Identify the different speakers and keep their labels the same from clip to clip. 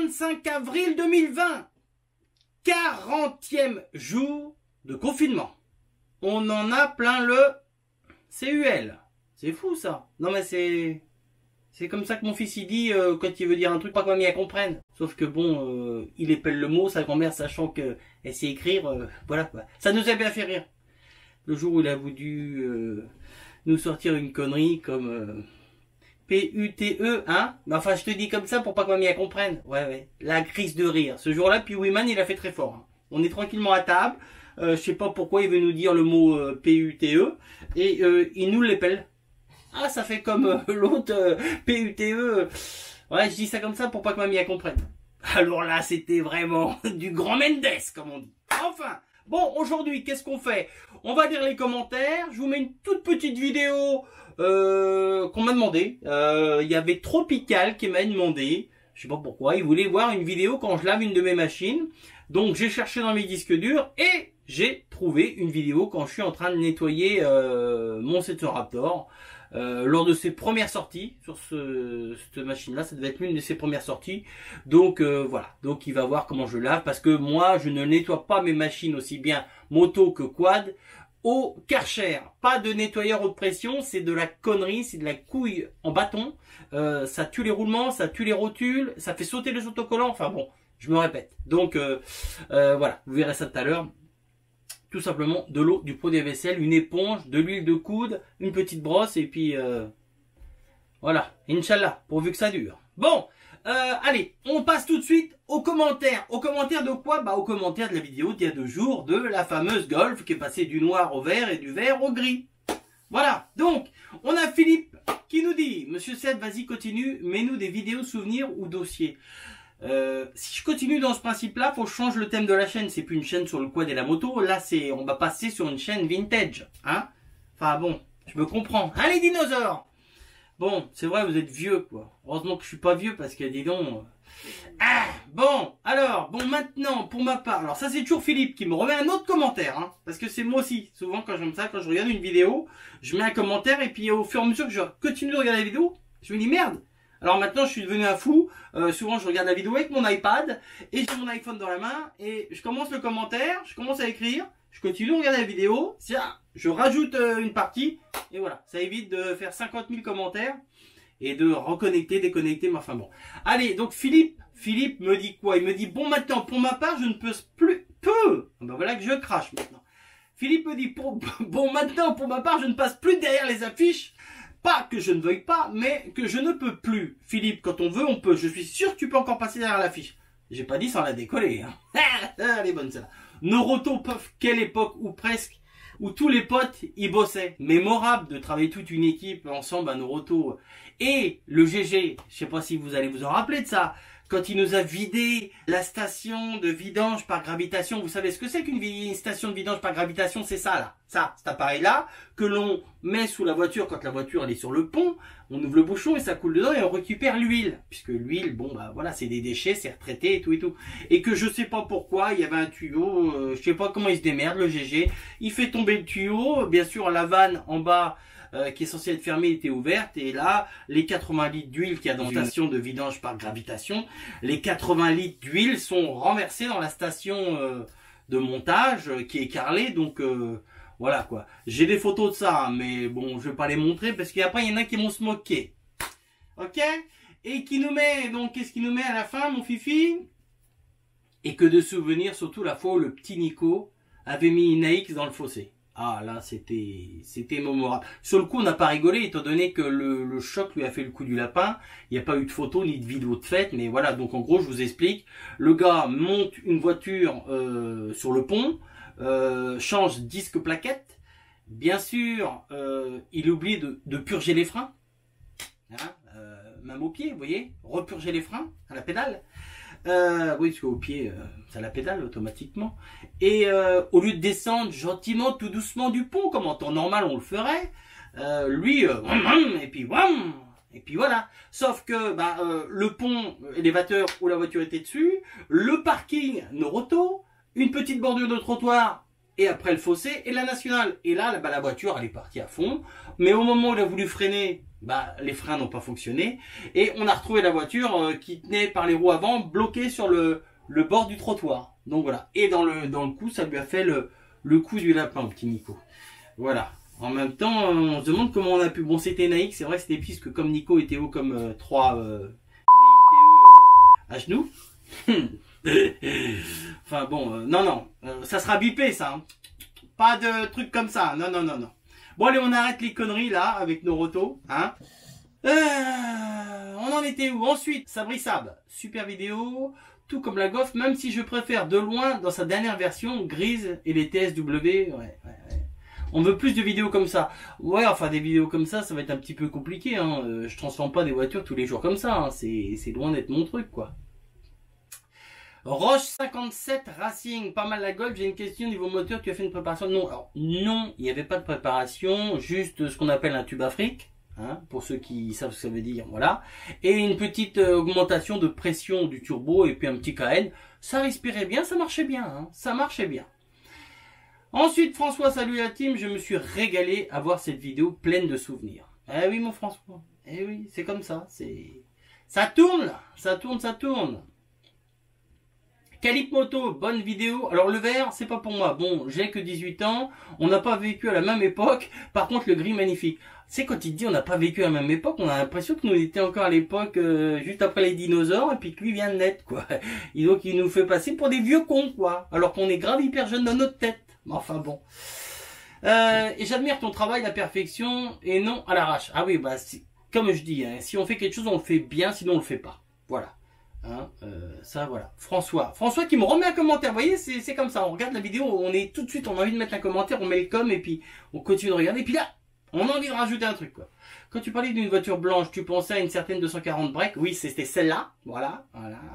Speaker 1: 25 avril 2020, 40e jour de confinement. On en a plein le CUL. C'est fou ça. Non mais c'est comme ça que mon fils il dit quand il veut dire un truc pas que mamie elle comprenne. Sauf que bon, il épelle le mot, sa grand-mère sachant qu'elle sait écrire, voilà quoi. Ça nous a bien fait rire. Le jour où il a voulu nous sortir une connerie comme P-U-T-E, hein. Enfin je te dis comme ça pour pas que mamie elle comprenne. Ouais. La crise de rire. Ce jour-là, puis Wiman il a fait très fort. Hein. On est tranquillement à table. Je sais pas pourquoi il veut nous dire le mot P-U-T-E et il nous l'épelle. Ah, ça fait comme l'autre P-U-T-E. Ouais, je dis ça comme ça pour pas que mamie elle comprenne. Alors là, c'était vraiment du grand Mendes, comme on dit. Enfin, bon, aujourd'hui, qu'est-ce qu'on fait? On va lire les commentaires. Je vous mets une toute petite vidéo qu'on m'a demandé. Il y avait Tropical qui m'a demandé. Je sais pas pourquoi. Il voulait voir une vidéo quand je lave une de mes machines. Donc, j'ai cherché dans mes disques durs et j'ai trouvé une vidéo quand je suis en train de nettoyer mon Setter Raptor. Lors de ses premières sorties sur cette machine-là, ça devait être l'une de ses premières sorties. Donc voilà, donc il va voir comment je lave parce que moi je ne nettoie pas mes machines aussi bien moto que quad au Karcher. Pas de nettoyeur haute pression, c'est de la connerie, c'est de la couille en bâton. Ça tue les roulements, ça tue les rotules, ça fait sauter les autocollants. Enfin bon, je me répète. Donc voilà, vous verrez ça tout à l'heure. Tout simplement de l'eau, du produit à vaisselle, une éponge, de l'huile de coude, une petite brosse et puis voilà, Inch'Allah, pourvu que ça dure. Bon, allez, on passe tout de suite aux commentaires. Aux commentaires de quoi? Bah aux commentaires de la vidéo d'il y a 2 jours de la fameuse Golf qui est passée du noir au vert et du vert au gris. Voilà, donc on a Philippe qui nous dit: Monsieur Seth, vas-y continue, mets-nous des vidéos souvenirs ou dossiers. Si je continue dans ce principe-là, faut que je change le thème de la chaîne. C'est plus une chaîne sur le quad et la moto. Là, on va passer sur une chaîne vintage, hein. Enfin bon, je me comprends. Hein, les dinosaures. Bon, c'est vrai, vous êtes vieux, quoi. Heureusement que je suis pas vieux parce que dis donc. Bon, alors, bon, maintenant, pour ma part, alors ça c'est toujours Philippe qui me remet un autre commentaire, hein, parce que c'est moi aussi. Souvent, quand j'aime ça, quand je regarde une vidéo, je mets un commentaire et puis au fur et à mesure que je continue de regarder la vidéo, je me dis merde. Alors maintenant, je suis devenu un fou. Souvent, je regarde la vidéo avec mon iPad et j'ai mon iPhone dans la main et je commence le commentaire, je commence à écrire, je continue de regarder la vidéo, je rajoute une partie et voilà. Ça évite de faire 50 000 commentaires et de reconnecter, déconnecter, mais enfin bon. Allez, donc Philippe me dit quoi? Il me dit bon maintenant, pour ma part, je ne peux plus. Ben voilà que je crache maintenant. Philippe me dit bon maintenant, pour ma part, je ne passe plus derrière les affiches. Pas que je ne veuille pas, mais que je ne peux plus. Philippe, quand on veut, on peut. Je suis sûr que tu peux encore passer derrière l'affiche. J'ai pas dit sans la décoller. Hein. Elle est bonne celle-là. Noroto, quelle époque ou presque, où tous les potes y bossaient. Mémorable de travailler toute une équipe ensemble à Noroto. Et le GG, je sais pas si vous allez vous en rappeler de ça, quand il nous a vidé la station de vidange par gravitation. Vous savez ce que c'est qu'une station de vidange par gravitation? C'est ça là, cet appareil là que l'on met sous la voiture quand la voiture elle est sur le pont. On ouvre le bouchon et ça coule dedans et on récupère l'huile, puisque l'huile, bon bah voilà, c'est des déchets, c'est retraité et tout et tout. Et que je sais pas pourquoi il y avait un tuyau, je sais pas comment il se démerde le GG, il fait tomber le tuyau, bien sûr la vanne en bas qui est censée être fermée était ouverte et là les 80 litres d'huile qu'il y a dans la station de vidange par gravitation, les 80 litres d'huile sont renversés dans la station de montage qui est carrelée, donc voilà quoi. J'ai des photos de ça, hein, mais bon je vais pas les montrer parce qu'après il y en a qui vont se moquer. Ok? Et qui nous met, donc qu'est-ce qu'il nous met à la fin mon fifi? Et que de souvenirs, surtout la fois où le petit Nico avait mis une AX dans le fossé. Ah là c'était mémorable. Sur le coup on n'a pas rigolé étant donné que le choc lui a fait le coup du lapin. Il n'y a pas eu de photo ni de vidéo de fête, mais voilà, donc en gros je vous explique. Le gars monte une voiture sur le pont, change disque plaquette. Bien sûr il oublie de purger les freins, hein, même au pied, vous voyez, repurger les freins à la pédale. Oui, parce qu'au pied, ça la pédale automatiquement. Et au lieu de descendre gentiment, tout doucement du pont, comme en temps normal on le ferait, lui, et puis voilà. Sauf que le pont élévateur où la voiture était dessus, le parking Noroto, une petite bordure de trottoir, et après le fossé, et la nationale. Et là, la voiture, elle est partie à fond. Mais au moment où il a voulu freiner, bah, les freins n'ont pas fonctionné. Et on a retrouvé la voiture qui tenait par les roues avant, bloquée sur le bord du trottoir. Donc voilà. Et dans le coup, ça lui a fait le coup du lapin, au petit Nico. Voilà. En même temps, on se demande comment on a pu... Bon, c'était naïf, c'est vrai que c'était piste que comme Nico était haut comme 3 BITE à genoux. Enfin bon, non, ça sera bipé ça. Hein. Pas de trucs comme ça. Non. Bon allez, on arrête les conneries là avec nos rotos. Hein. On en était où? Ensuite, Sabri Sab, super vidéo. Tout comme la Golf, même si je préfère de loin dans sa dernière version grise et les TSW. Ouais. On veut plus de vidéos comme ça. Ouais, enfin des vidéos comme ça va être un petit peu compliqué. Hein. Je transforme pas des voitures tous les jours comme ça. Hein. C'est loin d'être mon truc, quoi. Roche 57 Racing, pas mal la Golf. J'ai une question niveau moteur. Tu as fait une préparation? Non, alors non, il n'y avait pas de préparation. Juste ce qu'on appelle un tube Afrique. Hein, pour ceux qui savent ce que ça veut dire, voilà. Et une petite augmentation de pression du turbo et puis un petit KN. Ça respirait bien, ça marchait bien. Hein, ça marchait bien. Ensuite, François, salut la team, je me suis régalé à voir cette vidéo pleine de souvenirs. Eh oui, mon François, eh oui, c'est comme ça, ça tourne là, ça tourne. Calip Moto, bonne vidéo. Alors le vert, c'est pas pour moi. Bon, j'ai que 18 ans, on n'a pas vécu à la même époque. Par contre, le gris, magnifique. C'est quand il dit on n'a pas vécu à la même époque, on a l'impression que nous étions encore à l'époque juste après les dinosaures et puis que lui vient de naître, quoi. Et donc il nous fait passer pour des vieux cons, quoi. Alors qu'on est grave hyper jeune dans notre tête. Enfin bon. Et j'admire ton travail, la perfection et non à l'arrache. Ah oui, bah comme je dis, hein, si on fait quelque chose, on le fait bien, sinon on le fait pas. Voilà. Hein, ça voilà. François qui me remet un commentaire. Vous voyez, c'est comme ça. On regarde la vidéo, on est tout de suite, on a envie de mettre un commentaire, on met le com et puis on continue de regarder. Et puis là, on a envie de rajouter un truc, quoi. Quand tu parlais d'une voiture blanche, tu pensais à une certaine 240 break. Oui, c'était celle-là. Voilà,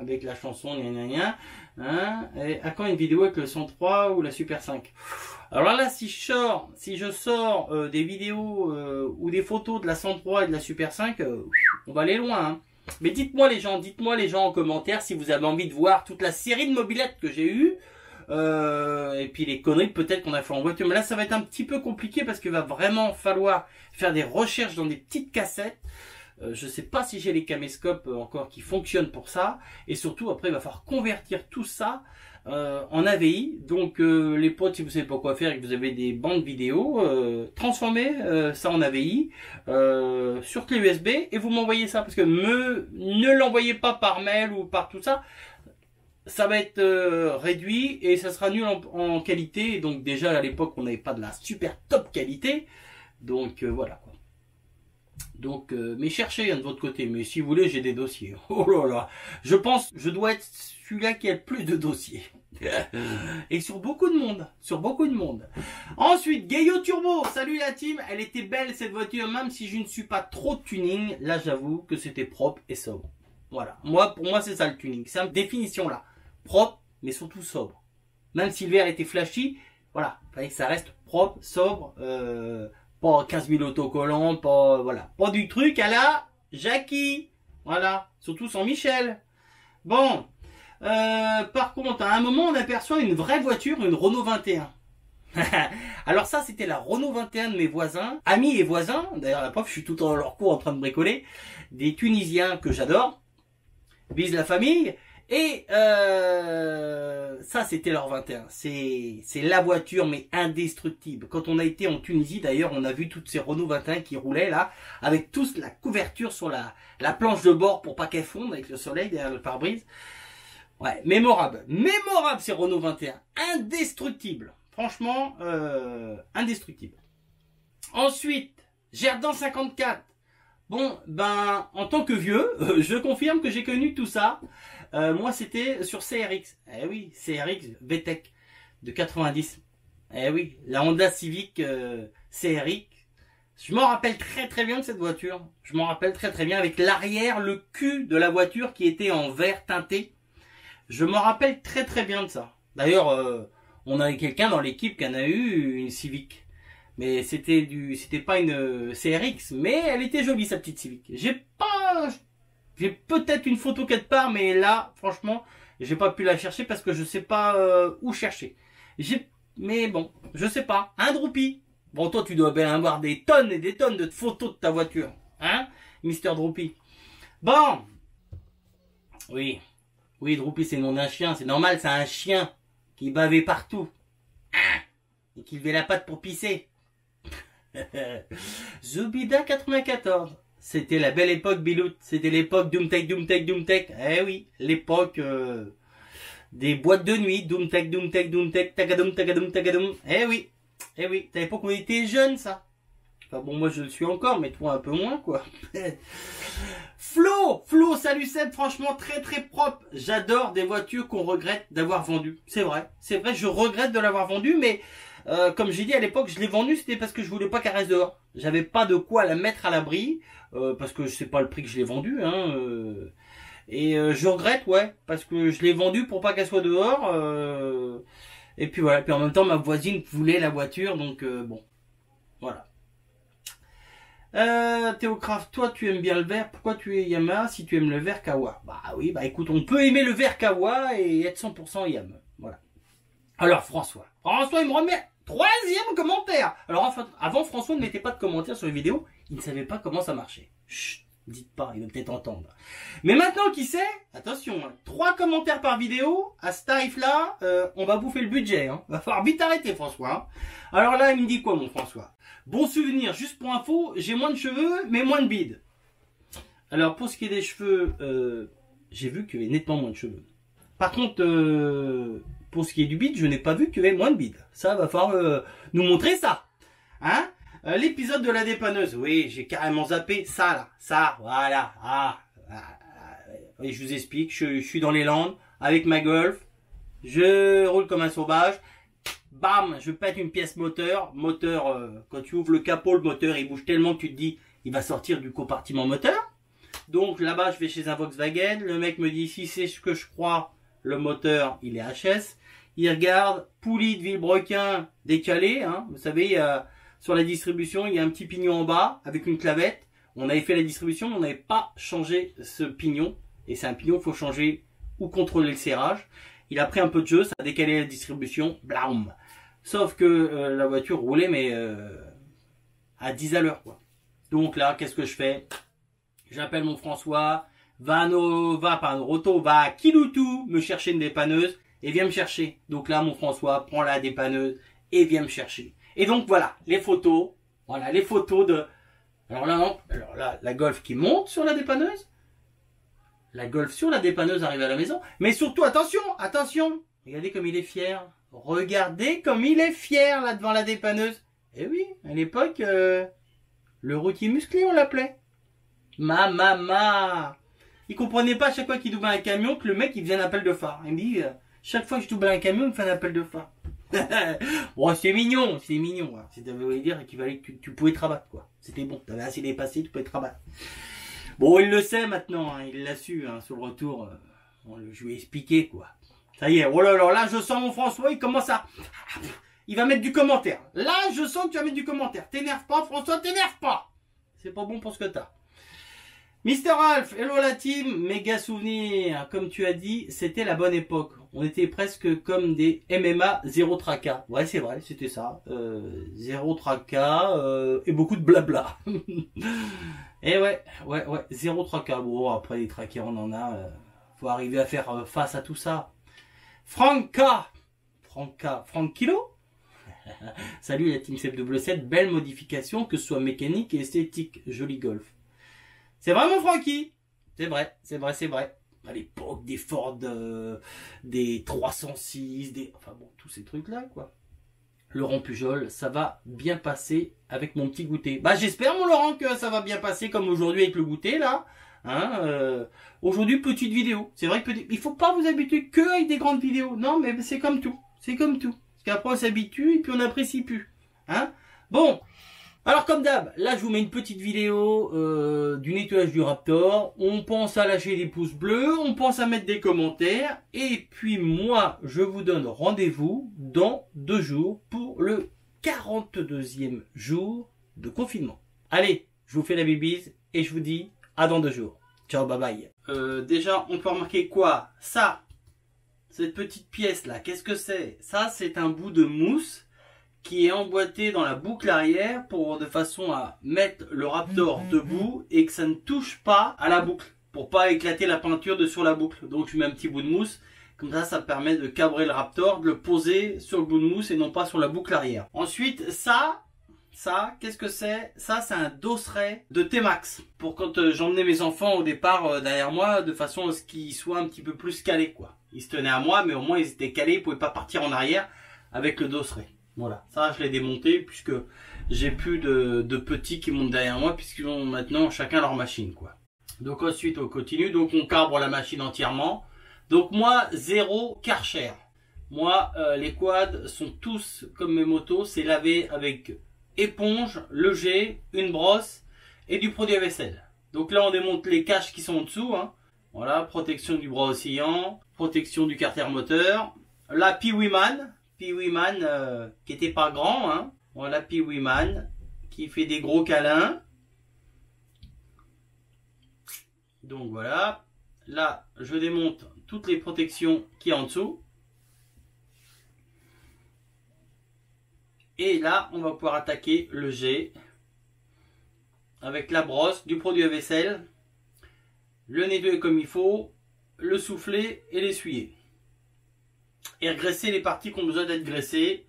Speaker 1: avec la chanson gna gna gna. Hein, et à quand une vidéo avec le 103 ou la Super 5? Alors là, si je sors des vidéos ou des photos de la 103 et de la Super 5, on va aller loin. Hein. Mais dites-moi les gens en commentaire si vous avez envie de voir toute la série de mobylettes que j'ai eue. Et puis les conneries peut-être qu'on a fait en voiture. Mais là, ça va être un petit peu compliqué parce qu'il va vraiment falloir faire des recherches dans des petites cassettes. Je sais pas si j'ai les caméscopes encore qui fonctionnent pour ça. Et surtout, après, il va falloir convertir tout ça en AVI. Donc, les potes, si vous savez pas quoi faire et que vous avez des bandes vidéo, transformez ça en AVI sur clé USB et vous m'envoyez ça. Parce que ne l'envoyez pas par mail ou par tout ça. Ça va être réduit et ça sera nul en qualité. Donc déjà, à l'époque, on n'avait pas de la super top qualité. Donc, voilà, quoi. Donc, mais cherchez de votre côté. Mais si vous voulez, j'ai des dossiers. Oh là là. Je pense, je dois être celui-là qui a le plus de dossiers. Et sur beaucoup de monde. Ensuite, Gaillot Turbo. Salut la team. Elle était belle cette voiture, même si je ne suis pas trop de tuning. Là, j'avoue que c'était propre et sobre. Voilà. Pour moi, c'est ça le tuning. C'est une définition là. Propre, mais surtout sobre. Même si le verre était flashy, voilà. Il fallait que ça reste propre, sobre. Pas 15 000 autocollants, pas du truc à la Jackie, voilà, surtout sans Michel. Bon, par contre, à un moment, on aperçoit une vraie voiture, une Renault 21. Alors ça, c'était la Renault 21 de mes voisins, amis et voisins. D'ailleurs, la preuve, je suis tout dans leur cours en train de bricoler. Des Tunisiens que j'adore, bise la famille. Et ça, c'était leur 21. C'est la voiture, mais indestructible. Quand on a été en Tunisie, d'ailleurs, on a vu toutes ces Renault 21 qui roulaient là, avec tous la couverture sur la planche de bord pour pas qu'elle fonde avec le soleil derrière le pare-brise. Ouais, mémorable. Mémorable ces Renault 21. Indestructible. Franchement, indestructible. Ensuite, Gerdan 54. Bon, ben, en tant que vieux, je confirme que j'ai connu tout ça. Moi, c'était sur CRX. Eh oui, CRX VTEC de 90. Eh oui, la Honda Civic CRX. Je m'en rappelle très très bien de cette voiture. Je m'en rappelle très très bien avec l'arrière, le cul de la voiture qui était en vert teinté. Je m'en rappelle très très bien de ça. D'ailleurs, on avait quelqu'un dans l'équipe qui en a eu une Civic. Mais c'était pas une CRX, mais elle était jolie sa petite Civic. J'ai peut-être une photo quelque part, mais là, franchement, j'ai pas pu la chercher parce que je sais pas où chercher. Mais bon, je sais pas. Un Droopy. Bon, toi, tu dois bien avoir des tonnes et des tonnes de photos de ta voiture. Hein, Mister Droopy. Bon. Oui. Oui, Droopy, c'est le nom d'un chien. C'est normal, c'est un chien qui bavait partout. Hein, et qui levait la patte pour pisser. Zoubida 94. C'était la belle époque, Bilout. C'était l'époque Doomtech, Doomtech, Doomtech. Eh oui, l'époque des boîtes de nuit. Doomtech, Doomtech, Doomtech, Tagadoum, Tagadoum, Tagadoum. Eh oui, c'était l'époque où on était jeunes, ça. Enfin bon, moi je le suis encore, mais toi un peu moins, quoi. Flo, salut Seb, franchement très très propre. J'adore des voitures qu'on regrette d'avoir vendues. C'est vrai, je regrette de l'avoir vendue, mais comme j'ai dit à l'époque, je l'ai vendue, c'était parce que je voulais pas qu'elle reste dehors. J'avais pas de quoi la mettre à l'abri, parce que je sais pas le prix que je l'ai vendue, hein. Et je regrette, ouais, parce que je l'ai vendue pour pas qu'elle soit dehors. Et puis voilà, puis en même temps ma voisine voulait la voiture, donc bon, voilà. Théocraft, toi tu aimes bien le vert, pourquoi tu es Yamaha si tu aimes le vert Kawa? Bah oui, bah écoute, on peut aimer le vert Kawa et être 100% Yamaha, voilà. Alors François, il me remet 3e commentaire. Alors enfin, avant François ne mettait pas de commentaires sur les vidéos, il ne savait pas comment ça marchait. Chut, dites pas, il va peut-être entendre. Mais maintenant qui sait, attention, 3 commentaires par vidéo, à ce tarif là, on va bouffer le budget, hein. Va falloir vite arrêter François, hein. Alors là il me dit quoi mon François? Bon souvenir, juste pour info, j'ai moins de cheveux, mais moins de bides. Alors, pour ce qui est des cheveux, j'ai vu qu'il y avait nettement moins de cheveux. Par contre, pour ce qui est du bide, je n'ai pas vu qu'il y avait moins de bides. Ça, va falloir nous montrer ça. Hein, l'épisode de la dépanneuse, oui, j'ai carrément zappé ça, là. Ça, voilà. Et je vous explique, je suis dans les Landes, avec ma Golf. Je roule comme un sauvage. Bam, je pète une pièce moteur. Quand tu ouvres le capot, le moteur, il bouge tellement que tu te dis, il va sortir du compartiment moteur. Donc là-bas, je vais chez un Volkswagen. Le mec me dit, si c'est ce que je crois, le moteur, il est HS. Il regarde, poulie de Villebrequin décalée. Hein. Vous savez, sur la distribution, il y a un petit pignon en bas avec une clavette. On avait fait la distribution, mais on n'avait pas changé ce pignon. Et c'est un pignon qu'il faut changer ou contrôler le serrage. Il a pris un peu de jeu, ça a décalé la distribution. Blaum. Sauf que la voiture roulait mais à 10 à l'heure, quoi. Donc là, qu'est-ce que je fais? J'appelle mon François, va à Kiloutou me chercher une dépanneuse et viens me chercher. Donc là, mon François prend la dépanneuse et vient me chercher. Et donc voilà, les photos. Voilà, les photos de... Alors là, la Golf qui monte sur la dépanneuse. La Golf sur la dépanneuse arrive à la maison. Mais surtout, attention. Regardez comme il est fier. Regardez comme il est fier là devant la dépanneuse. Eh oui, à l'époque, le routier musclé on l'appelait. Il comprenait pas à chaque fois qu'il doublait un camion que le mec il faisait un appel de phare. Il me dit, chaque fois que je doublais un camion, il me fait un appel de phare. Bon, c'est mignon. Ça veut dire qu'il fallait que tu pouvais te rabattre, quoi. C'était bon, t'avais assez dépassé, tu pouvais te rabattre. Bon, il le sait maintenant, hein, il l'a su, hein, sur le retour, je lui ai expliqué, quoi. Ça y est, oh là là, je sens mon François, il commence à... Il va mettre du commentaire. Là, je sens que tu vas mettre du commentaire. T'énerve pas, François, t'énerve pas. C'est pas bon pour ce que t'as. Mister Alf, hello la team, méga souvenir. Comme tu as dit, c'était la bonne époque. On était presque comme des MMA zéro tracas. Ouais, c'est vrai, c'était ça. Zéro tracas et beaucoup de blabla. Et ouais, zéro tracas. Bon, après les tracas, on en a. Faut arriver à faire face à tout ça. Franck Kilo. Salut la team Seb7, belle modification, que ce soit mécanique et esthétique. Joli Golf. C'est vraiment Francky. C'est vrai. À l'époque des Ford, des 306, enfin bon, tous ces trucs-là, quoi. Laurent Pujol, ça va bien passer avec mon petit goûter. Bah, j'espère, mon Laurent, que ça va bien passer comme aujourd'hui avec le goûter, là. Hein, aujourd'hui, petite vidéo. C'est vrai que il faut pas vous habituer que avec des grandes vidéos. Non, mais c'est comme tout. Parce qu'après, on s'habitue et puis on n'apprécie plus. Hein. Bon. Alors comme d'hab, là je vous mets une petite vidéo du nettoyage du Raptor. On pense à lâcher des pouces bleus, on pense à mettre des commentaires. Et puis moi, je vous donne rendez-vous dans 2 jours pour le 42e jour de confinement. Allez, je vous fais la bibise et je vous dis à dans 2 jours. Ciao, bye bye. Déjà, on peut remarquer quoi? Ça, cette petite pièce là, qu'est-ce que c'est? Ça, c'est un bout de mousse qui est emboîté dans la boucle arrière de façon à mettre le Raptor debout et que ça ne touche pas à la boucle pour pas éclater la peinture de sur la boucle. Donc je mets un petit bout de mousse, comme ça permet de cabrer le Raptor, de le poser sur le bout de mousse et non pas sur la boucle arrière. Ensuite ça, qu'est-ce que c'est? Ça, c'est un dosseret de T-Max pour quand j'emmenais mes enfants au départ derrière moi, de façon à ce qu'ils soient un petit peu plus calés, quoi. Ils se tenaient à moi, mais au moins ils étaient calés, ils pouvaient pas partir en arrière avec le dosseret. Voilà, ça je l'ai démonté puisque j'ai plus de petits qui montent derrière moi puisqu'ils ont maintenant chacun leur machine, quoi. Donc ensuite on continue, donc on cabre la machine entièrement. Donc moi, zéro Karcher. Moi, les quads sont tous comme mes motos, c'est lavé avec éponge, le jet, une brosse et du produit à vaisselle. Donc là on démonte les caches qui sont en dessous, hein. Voilà, protection du bras oscillant, protection du carter moteur. La Piwiman qui était pas grand, hein. Voilà, Piwiman qui fait des gros câlins. Donc voilà, là je démonte toutes les protections qui y a en dessous. Et là, on va pouvoir attaquer le jet avec la brosse, du produit à vaisselle, le nettoyer comme il faut, le souffler et l'essuyer. Et regresser les parties qui ont besoin d'être graissées.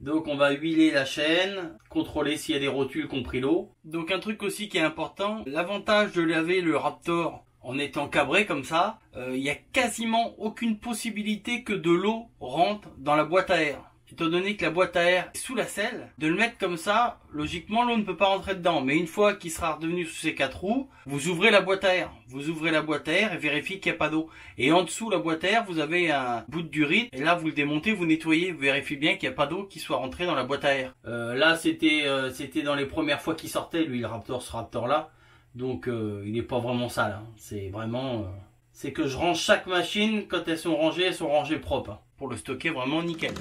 Speaker 1: Donc on va huiler la chaîne, contrôler s'il y a des rotules qui ont pris l'eau. Donc un truc aussi qui est important, l'avantage de laver le Raptor en étant cabré comme ça, il n'y a quasiment aucune possibilité que de l'eau rentre dans la boîte à air. Étant donné que la boîte à air est sous la selle, de le mettre comme ça, logiquement l'eau ne peut pas rentrer dedans. Mais une fois qu'il sera redevenu sous ses 4 roues, vous ouvrez la boîte à air. Vous ouvrez la boîte à air et vérifiez qu'il n'y a pas d'eau. Et en dessous la boîte à air, vous avez un bout de durite. Et là vous le démontez, vous nettoyez, vous vérifiez bien qu'il n'y a pas d'eau qui soit rentrée dans la boîte à air. Là c'était dans les premières fois qu'il sortait, lui, le Raptor, ce Raptor là. Donc il n'est pas vraiment sale, hein. C'est vraiment... c'est que je range chaque machine, quand elles sont rangées propres, hein, pour le stocker vraiment nickel.